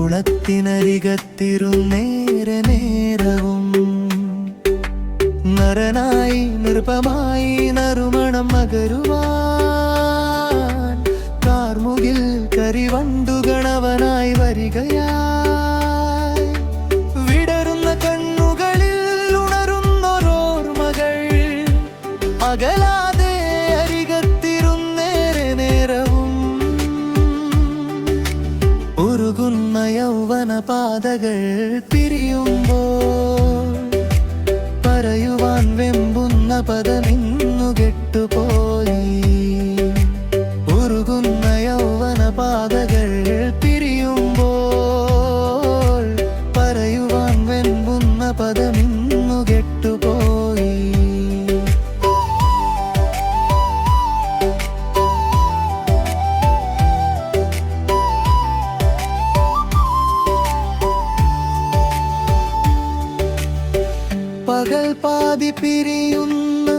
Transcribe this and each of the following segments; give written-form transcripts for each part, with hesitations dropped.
കുളത്തിനരികത്തിരുന്നേരെ നേരവും നരനായി നൃപമായി നറുമണം മകരുവാൻ കാർമുകിൽ കരിവണ്ടുകണവനായി വരികയായി വിടരുന്ന കണ്ണുകളിൽ ഉണരുന്നോരോർമകൾ അകലാതെ അരികത്തിരുന്നേരെ നേരവും ഉരുകുന്ന യൗവന പാതകൾ പിരിയുമ്പോൾ പറയുവാൻ വെമ്പുന്ന പദമിന്നു കെട്ടുപോയി ഉരുകുന്ന യൗവന പാതകൾ പിരിയുമ്പോൾ പറയുവാൻ വെമ്പുന്ന പദമിന്നു കെട്ടുപോയി പകൽ പാതി പിരിയുന്ന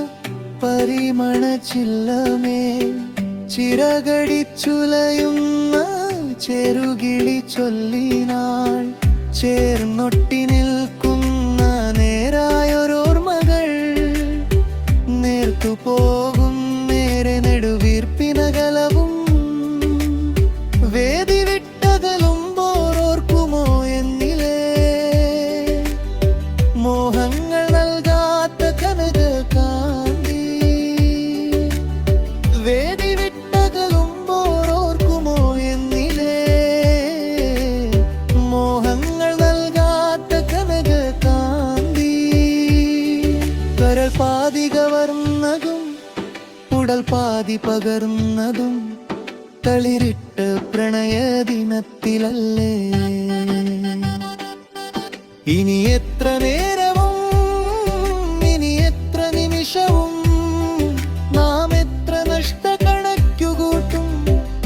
പരിമണച്ചില്ലമേ ചിറകടിച്ചുലയുന്ന ചെറുകിളി ചൊല്ലിനാൾ ചേർന്നൊട്ടി നിൽക്കുന്ന നേരായൊരോർമകൾ നേർത്തു പോകും നേരെ നെടുവീർപ്പിനകലവും വേദി വിട്ടകലുമ്പോർക്കുമോ എന്നിലേ മോഹങ്ങൾ നൽകാത്ത കനക കാന്തി വേദി വിട്ടകലുമ്പോർക്കുമോ എന്നിലേ മോഹങ്ങൾ നൽകാത്ത കനക കാന്തി കരൾ പാതി കവർന്നതും ഉടൽ പാതി പകർന്നതും തളിരിട്ട പ്രണയദിനത്തിലല്ലേ ഇനി എത്ര നേരവും ഇനി എത്ര നിമിഷവും നാം എത്ര നഷ്ട കണക്കുകൂട്ടും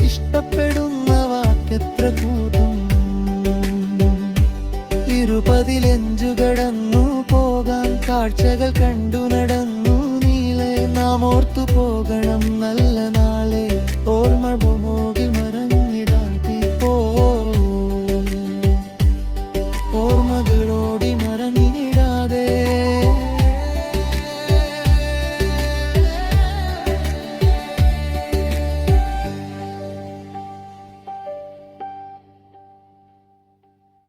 ഇഷ്ടപ്പെടുന്ന വാക്കെത്ര കൂട്ടും ഇരുപതിലെഞ്ചു കടന്നു പോകാൻ കാഴ്ചകൾ കണ്ടു നടന്നു നീളെ നാം ഓർത്തു പോകണം നല്ല